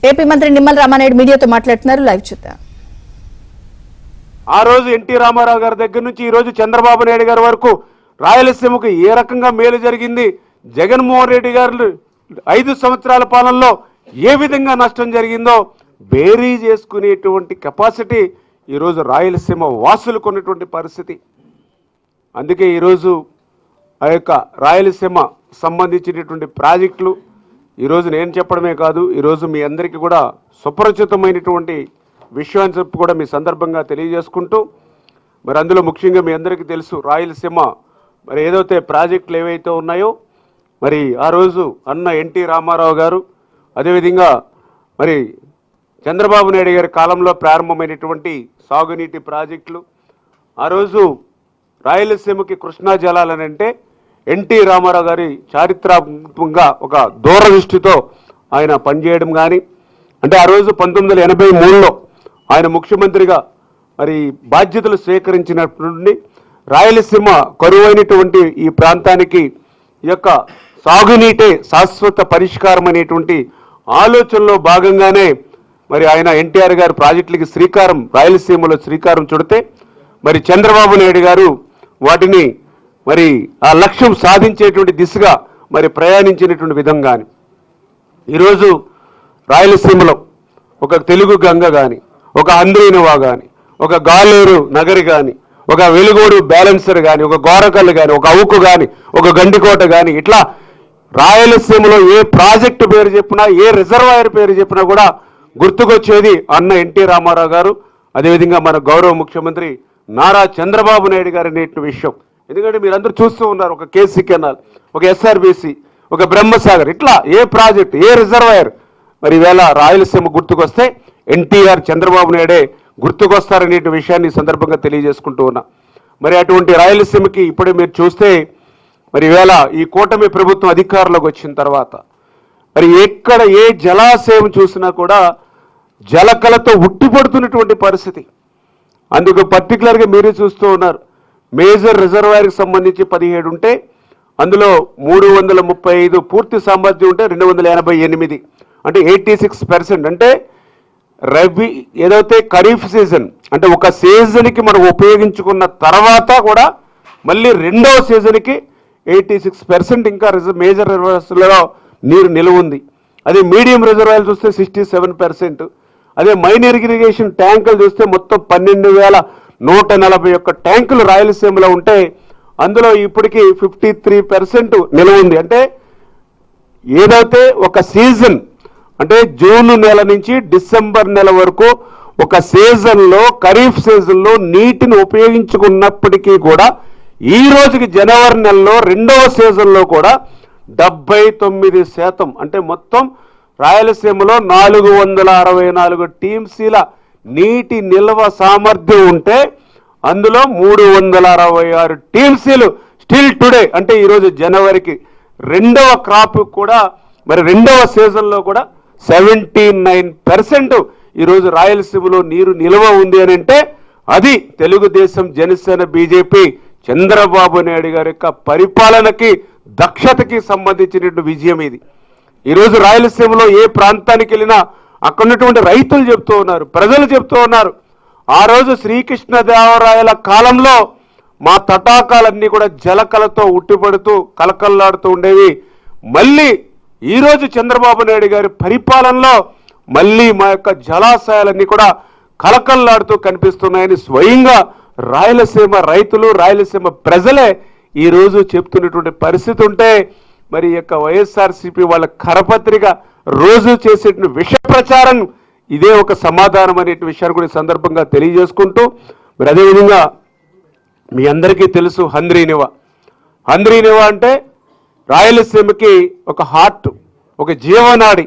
AP మంత్రి నిమ్మల రామానాయుడు మీడియాతో మాట్లాడుతున్నారు. లైవ్ చూద్దాం. ఆ రోజు ఎన్టీ రామారావు గారి దగ్గర నుంచి ఈ రోజు చంద్రబాబు నాయుడు గారి వరకు రాయలసీమకు ఏ రకంగా మేలు జరిగింది, జగన్మోహన్ రెడ్డి గారు 5 సంవత్సరాల పాలనలో ఏ విధంగా నష్టం జరిగిందో బేరీ చేసుకునేటువంటి కెపాసిటీ ఈరోజు రాయలసీమ వాసులకు ఉన్నటువంటి పరిస్థితి. అందుకే ఈరోజు ఆ యొక్క రాయలసీమ సంబంధించినటువంటి ప్రాజెక్టులు ఈరోజు నేను చెప్పడమే కాదు, ఈరోజు మీ అందరికీ కూడా సుపరిచితమైనటువంటి విషయాన్ని చెప్పి కూడా మీ సందర్భంగా తెలియజేసుకుంటూ, మరి అందులో ముఖ్యంగా మీ అందరికీ తెలుసు రాయలసీమ మరి ఏదైతే ప్రాజెక్టులు ఏవైతే ఉన్నాయో మరి ఆ రోజు అన్న ఎన్టీ రామారావు గారు, అదేవిధంగా మరి చంద్రబాబు నాయుడు గారి కాలంలో ప్రారంభమైనటువంటి సాగునీటి ప్రాజెక్టులు, ఆ రోజు రాయలసీమకి కృష్ణా జలాలనంటే ఎన్టీ రామారావు గారి చారిత్రాత్మకంగా ఒక దూరదృష్టితో ఆయన పనిచేయడం కానీ, అంటే ఆ రోజు 1983లో ఆయన ముఖ్యమంత్రిగా మరి బాధ్యతలు స్వీకరించినటువంటి రాయలసీమ కరువైనటువంటి ఈ ప్రాంతానికి ఈ యొక్క సాగునీటే శాశ్వత పరిష్కారం అనేటువంటి ఆలోచనలో భాగంగానే మరి ఆయన ఎన్టీఆర్ గారు ప్రాజెక్టులకి రాయలసీమలో శ్రీకారం చుడితే మరి చంద్రబాబు నాయుడు గారు వాటిని మరి ఆ లక్ష్యం సాధించేటువంటి దిశగా మరి ప్రయాణించినటువంటి విధంగాని ఈరోజు రాయలసీమలో ఒక తెలుగు గంగ కానీ, ఒక అంద్రీనివా కానీ, ఒక గాలేరు నగరి కానీ, ఒక వెలుగోడు బ్యాలెన్సర్ కానీ, ఒక గోరకల్లు కానీ, ఒక అవుకు కానీ, ఒక గండికోట కానీ, ఇట్లా రాయలసీమలో ఏ ప్రాజెక్టు పేరు చెప్పినా, ఏ రిజర్వాయర్ పేరు చెప్పినా కూడా గుర్తుకొచ్చేది అన్న ఎన్టీ రామారావు గారు, అదేవిధంగా మన గౌరవ ముఖ్యమంత్రి నారా చంద్రబాబు నాయుడు గారు అనే విషయం. ఎందుకంటే మీరందరూ చూస్తూ ఉన్నారు, ఒక కేసీ కెనాల్, ఒక ఎస్ఆర్బీసీ, ఒక బ్రహ్మసాగర్, ఇట్లా ఏ ప్రాజెక్ట్, ఏ రిజర్వాయర్ మరి ఈవేళ రాయలసీమ గుర్తుకొస్తే ఎన్టీఆర్ చంద్రబాబు నాయుడే గుర్తుకొస్తారనే విషయాన్ని సందర్భంగా తెలియజేసుకుంటూ ఉన్నా. మరి అటువంటి రాయలసీమకి ఇప్పుడే మీరు చూస్తే మరి ఈవేళ ఈ కూటమి ప్రభుత్వం అధికారంలోకి వచ్చిన తర్వాత మరి ఎక్కడ ఏ జలాశయం చూసినా కూడా జలకలతో ఉట్టిపడుతున్నటువంటి పరిస్థితి. అందుకు పర్టికులర్గా మీరే చూస్తూ ఉన్నారు, మేజర్ రిజర్వాయర్కి సంబంధించి 17 ఉంటే అందులో 335 పూర్తి సామర్థ్యం ఉంటే 288, అంటే 86%. అంటే రబీ ఏదైతే ఖరీఫ్ సీజన్ అంటే ఒక సీజన్కి మనం ఉపయోగించుకున్న తర్వాత కూడా మళ్ళీ రెండవ సీజన్కి 86% ఇంకా మేజర్ రిజర్వాయర్స్లో నీరు నిలువ ఉంది. అదే మీడియం రిజర్వాయర్లు చూస్తే 67%. అదే మైనర్ ఇరిగేషన్ ట్యాంకులు చూస్తే మొత్తం 12,141 ట్యాంకులు రాయలసీమలో ఉంటే అందులో ఇప్పటికీ 53% నిలువ ఉంది. అంటే ఏదైతే ఒక సీజన్ అంటే జూన్ నెల నుంచి డిసెంబర్ నెల వరకు ఒక సీజన్లో ఖరీఫ్ సీజన్లో నీటిని ఉపయోగించుకున్నప్పటికీ కూడా ఈ రోజుకి జనవరి నెలలో రెండవ సీజన్లో కూడా 79% అంటే మొత్తం రాయలసీమలో 464 టీఎంసీల నీటి నిల్వ సామర్థ్యం ఉంటే అందులో 366 టీఎంసీలు స్టిల్ టుడే అంటే ఈరోజు జనవరికి రెండవ క్రాప్ కూడా మరి రెండవ సీజన్లో కూడా 79% ఈరోజు రాయలసీమలో నీరు నిల్వ ఉంది అని అంటే అది తెలుగుదేశం, జనసేన, బీజేపీ, చంద్రబాబు నాయుడు గారి యొక్క పరిపాలనకి దక్షతకి సంబంధించినటువంటి విజయం ఇది. ఈరోజు రాయలసీమలో ఏ ప్రాంతానికి వెళ్ళినా అక్కడ ఉన్నటువంటి రైతులు చెప్తూ ఉన్నారు, ప్రజలు చెప్తూ ఉన్నారు, ఆ రోజు శ్రీకృష్ణదేవరాయల కాలంలో మా తటాకాలన్నీ కూడా జలకలతో ఉట్టిపడుతూ కలకల్లాడుతూ ఉండేవి. మళ్ళీ ఈరోజు చంద్రబాబు నాయుడు గారి పరిపాలనలో మళ్ళీ మా యొక్క జలాశయాలన్నీ కూడా కలకల్లాడుతూ కనిపిస్తున్నాయని స్వయంగా రాయలసీమ రైతులు, రాయలసీమ ప్రజలే ఈరోజు చెప్తున్నటువంటి పరిస్థితి ఉంటే మరి యొక్క వైఎస్ఆర్సీపీ వాళ్ళ కరపత్రిక రోజు చేసేటువంటి విష ప్రచారం ఇదే ఒక సమాధానం అనే విషయాన్ని కూడా ఈ సందర్భంగా తెలియజేసుకుంటూ మరి అదేవిధంగా మీ అందరికీ తెలుసు హంద్రీనివా అంటే రాయలసీమకి ఒక హార్ట్, ఒక జీవనాడి.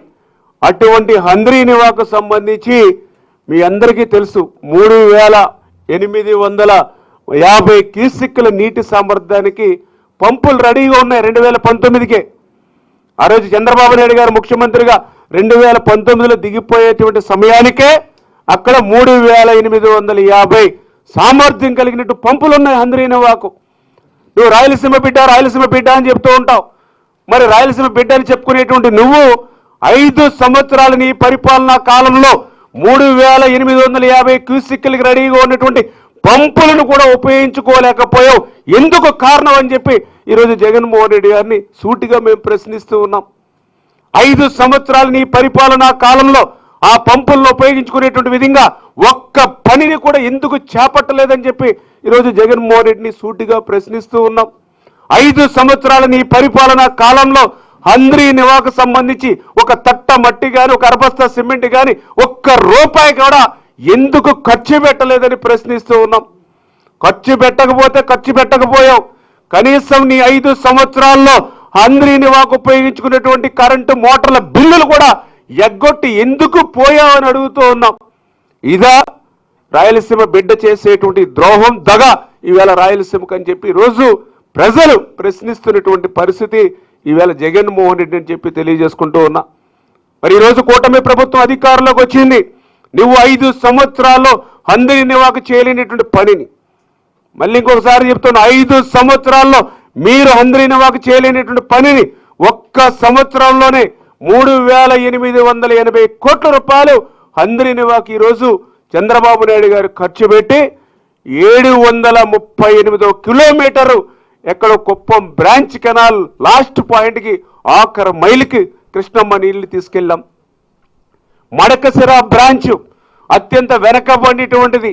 అటువంటి హంద్రీనివాకు సంబంధించి మీ అందరికీ తెలుసు 3,850 క్యూసెక్కుల నీటి సామర్థ్యానికి పంపులు రెడీగా ఉన్నాయి 2019కే. ఆ రోజు చంద్రబాబు నాయుడు గారు ముఖ్యమంత్రిగా 2019లో దిగిపోయేటువంటి సమయానికే అక్కడ 3,850 సామర్థ్యం కలిగినట్టు పంపులు ఉన్నాయి హంద్రీనివాకు. నువ్వు రాయలసీమ బిడ్డ అని చెప్తూ ఉంటావు. మరి రాయలసీమ బిడ్డ అని చెప్పుకునేటువంటి నువ్వు 5 సంవత్సరాల నీ పరిపాలనా కాలంలో 3850 క్యూసిక్లకి రెడీగా ఉన్నటువంటి పంపులను కూడా ఉపయోగించుకోలేకపోయావు, ఎందుకు కారణం అని చెప్పి ఈరోజు జగన్మోహన్ రెడ్డి గారిని సూటిగా మేము ప్రశ్నిస్తూ ఉన్నాం. 5 సంవత్సరాల నీ పరిపాలనా కాలంలో ఆ పంపులను ఉపయోగించుకునేటువంటి విధంగా ఒక్క పనిని కూడా ఎందుకు చేపట్టలేదని చెప్పి ఈరోజు జగన్మోహన్ రెడ్డిని సూటిగా ప్రశ్నిస్తూ ఉన్నాం. 5 సంవత్సరాల నీ పరిపాలనా కాలంలో హంద్రీ నివాకు సంబంధించి ఒక తట్ట మట్టి కానీ ఒక అరబస్తా సిమెంట్ కానీ ఒక్క రూపాయి కూడా ఎందుకు ఖర్చు పెట్టలేదని ప్రశ్నిస్తూ ఉన్నాం. ఖర్చు పెట్టకపోయావు. కనీసం నీ 5 సంవత్సరాల్లో హంద్రీ నివాకు ఉపయోగించుకునేటువంటి కరెంటు మోటార్ల బిల్లులు కూడా ఎగ్గొట్టి ఎందుకు పోయావని అడుగుతూ ఉన్నాం. ఇదా రాయలసీమ బిడ్డ చేసేటువంటి ద్రోహం దగ ఈవేళ రాయలసీమకు అని చెప్పి రోజు ప్రజలు ప్రశ్నిస్తున్నటువంటి పరిస్థితి ఈవేళ జగన్మోహన్ రెడ్డి అని చెప్పి తెలియజేసుకుంటూ ఉన్నా. మరి ఈరోజు కూటమి ప్రభుత్వం అధికారంలోకి వచ్చింది. నువ్వు 5 సంవత్సరాల్లో హంద్రీ నివాకు చేయలేనటువంటి పనిని మళ్ళీ ఇంకొకసారి చెప్తున్నా, 5 సంవత్సరాల్లో మీరు హంద్రీ నివాకు చేయలేనటువంటి పనిని ఒక్క సంవత్సరంలోనే 3880 కోట్ల రూపాయలు హంద్రీ నివాకు ఈరోజు చంద్రబాబు నాయుడు గారు ఖర్చు పెట్టి 738 కిలోమీటరు ఎక్కడో కుప్పం బ్రాంచ్ కెనాల్ లాస్ట్ పాయింట్కి ఆఖరి మైలుకి కృష్ణమ్మ నీళ్లు తీసుకెళ్ళాం. మడకసిర బ్రాంచ్ అత్యంత వెనకబడినటువంటిది,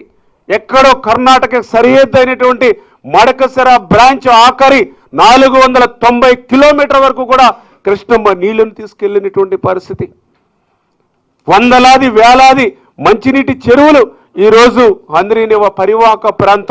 ఎక్కడో కర్ణాటక సరిహద్దు అయినటువంటి మడకసిర బ్రాంచ్ ఆఖరి 490 కిలోమీటర్ వరకు కూడా కృష్ణమ్మ నీళ్లను తీసుకెళ్లినటువంటి పరిస్థితి. వందలాది వేలాది మంచినీటి చెరువులు ఈరోజు హంద్రీ నివా పరివాహక ప్రాంతం